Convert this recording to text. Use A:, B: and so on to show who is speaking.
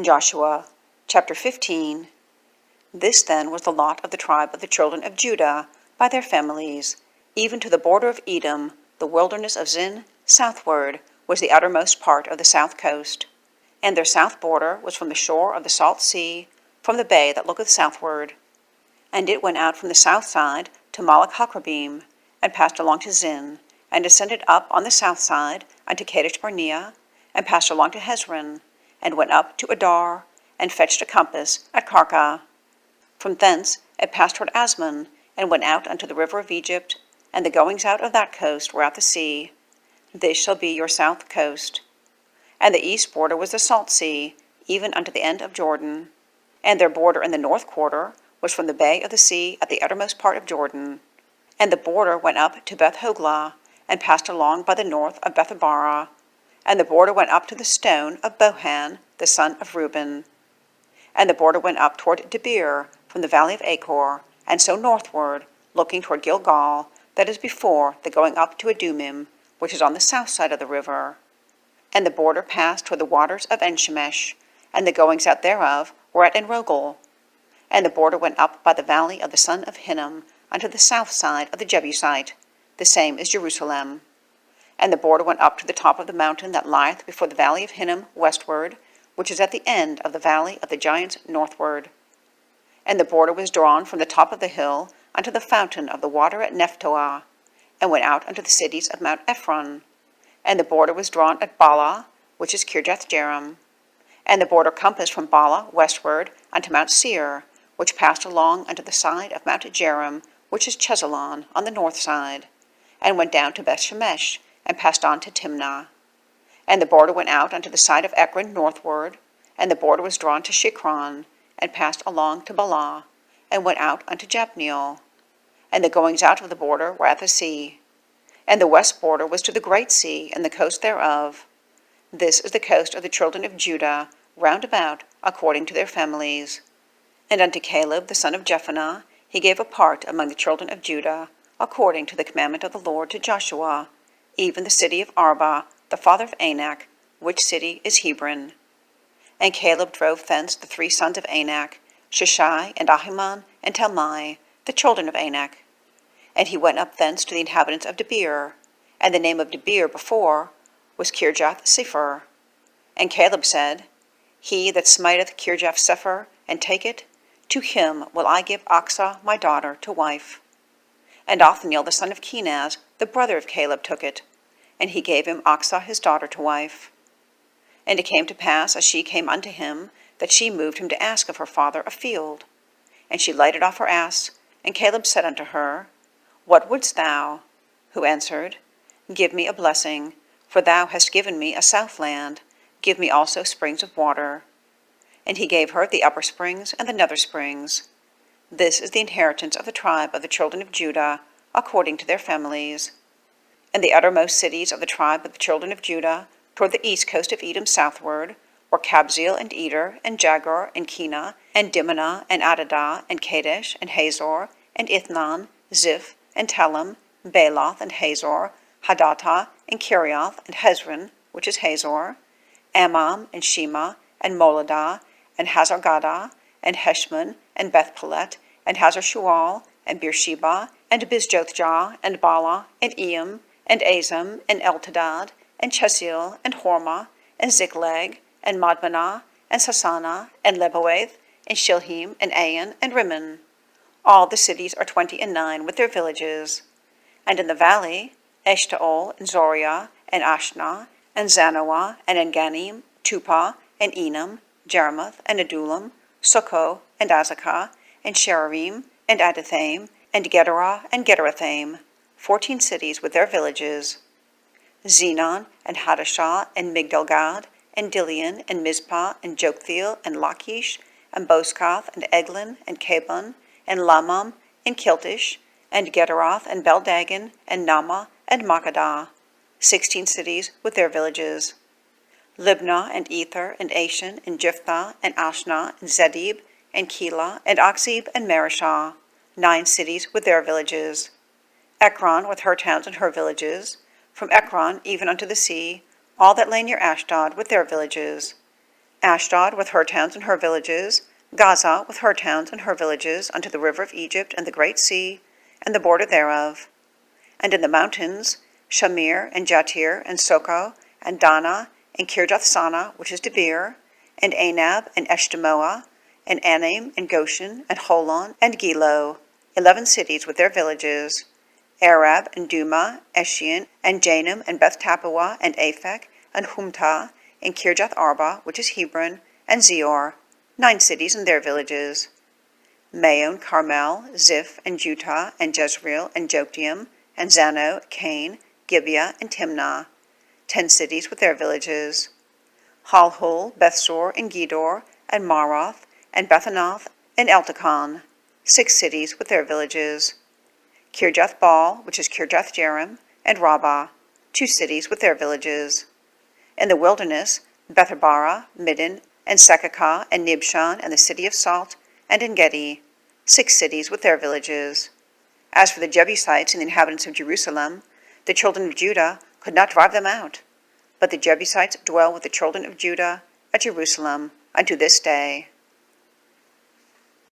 A: Joshua chapter 15. This then was the lot of the tribe of the children of Judah by their families, even to the border of Edom, the wilderness of Zin, southward, was the uttermost part of the south coast. And their south border was from the shore of the salt sea, from the bay that looketh southward. And it went out from the south side to Maalehacrabbim, and passed along to Zin, and descended up on the south side unto Kadeshbarnea, and passed along to Hezron, and went up to Adar, and fetched a compass at Karkaa. From thence it passed toward Azmon, and went out unto the river of Egypt, and the goings out of that coast were at the sea. This shall be your south coast. And the east border was the salt sea, even unto the end of Jordan. And their border in the north quarter was from the bay of the sea at the uttermost part of Jordan. And the border went up to Beth-hoglah, and passed along by the north of Bethabara. And the border went up to the stone of Bohan, the son of Reuben. And the border went up toward Debir, from the valley of Achor, and so northward, looking toward Gilgal, that is before the going up to Adumim, which is on the south side of the river. And the border passed toward the waters of Enshemesh, and the goings out thereof were at Enrogel. And the border went up by the valley of the son of Hinnom, unto the south side of the Jebusite, the same is Jerusalem. And the border went up to the top of the mountain that lieth before the valley of Hinnom westward, which is at the end of the valley of the giants northward. And the border was drawn from the top of the hill unto the fountain of the water at Nephtoah, and went out unto the cities of Mount Ephron. And the border was drawn at Bala, which is Kirjathjearim. And the border compassed from Bala westward unto Mount Seir, which passed along unto the side of Mount Jearim, which is Chesalon, on the north side, and went down to Bethshemesh, and passed on to Timnah. And the border went out unto the side of Ekron northward, and the border was drawn to Shikron, and passed along to Bala, and went out unto Jabneel. And the goings out of the border were at the sea. And the west border was to the great sea, and the coast thereof. This is the coast of the children of Judah, round about, according to their families. And unto Caleb the son of Jephunneh he gave a part among the children of Judah, according to the commandment of the Lord to Joshua, even the city of Arba, the father of Anak, which city is Hebron. And Caleb drove thence the 3 sons of Anak, Sheshai, and Ahiman, and Talmai, the children of Anak. And he went up thence to the inhabitants of Debir, and the name of Debir before was Kirjath-sepher. And Caleb said, He that smiteth Kirjath-sepher, and take it, to him will I give Achsah my daughter to wife. And Othniel the son of Kenaz, the brother of Caleb, took it, and he gave him Achsah his daughter to wife. And it came to pass, as she came unto him, that she moved him to ask of her father a field. And she lighted off her ass, and Caleb said unto her, What wouldst thou? Who answered, Give me a blessing, for thou hast given me a south land, give me also springs of water. And he gave her the upper springs and the nether springs. This is the inheritance of the tribe of the children of Judah, according to their families. And the uttermost cities of the tribe of the children of Judah, toward the east coast of Edom southward, were Kabzeel and Eder, and Jagur, and Kenah, and Dimnah, and Adadah, and Kadesh, and Hazor, and Ithnan, Ziph, and Telem, Baaloth, and Hazor, Hadattah, and Kirioth, and Hezron, which is Hazor, Ammam, and Shema, and Moladah, and Hazargaddah, and Heshmon, and Bethpelet, and Hazar-shual, and Beersheba, and Bizjothjah, and Bala, and Eam, and Azam, and Eltadad, and Chesil, and Hormah, and Ziklag, and Madmanah, and Sasana, and Leboath, and Shilhim, and Ain, and Rimmon. All the cities are 29 with their villages. And in the valley, Eshtaol, and Zoriah, and Ashnah, and Zanoah, and Enganim, Tupah, and Enam, Jeremoth, and Adullam, Succoth, and Azekah, and Sherarim, and Adathaim, and Gederah, and Gederathaim, 14 cities with their villages. Zenon, and Hadashah, and Migdalgad, and Dilian, and Mizpah, and Joktheel, and Lachish, and Bozkath, and Eglon, and Kabon, and Lamam, and Kiltish, and Gederoth, and Beldagon, and Nama, and Makkedah, 16 cities with their villages. Libnah, and Ether, and Ashan, and Jephthah, and Ashnah, and Zedib, and Keilah, and Akzib, and Mareshah, 9 cities with their villages. Ekron with her towns and her villages, from Ekron even unto the sea, all that lay near Ashdod with their villages. Ashdod with her towns and her villages, Gaza with her towns and her villages, unto the river of Egypt and the great sea, and the border thereof. And in the mountains, Shamir, and Jatir, and Soko, and Dana, and Kirjath-Sana, which is Debir, and Anab, and Eshtemoa, and Anaim, and Goshen, and Holon, and Gilo, 11 cities with their villages, Arab, and Duma, Eshion, and Janum, and Beth-Tappuah, and Aphek, and Humtah, and Kirjath-Arba, which is Hebron, and Zior, 9 cities and their villages, Maon, Carmel, Ziph, and Jutah, and Jezreel, and Jokdeam, and Zano, Cain, Gibeah, and Timnah, 10 cities with their villages, Halhul, Bethsor, and Gedor, and Maroth, and Bethanoth, and Eltekon, 6 cities with their villages, Kirjath-Baal, which is Kirjath-Jearim, and Rabbah, 2 cities with their villages. In the wilderness, Bethabara, Middin, and Sekakah, and Nibshan, and the city of Salt, and En-Gedi, 6 cities with their villages. As for the Jebusites and the inhabitants of Jerusalem, the children of Judah could not drive them out, but the Jebusites dwell with the children of Judah at Jerusalem unto this day.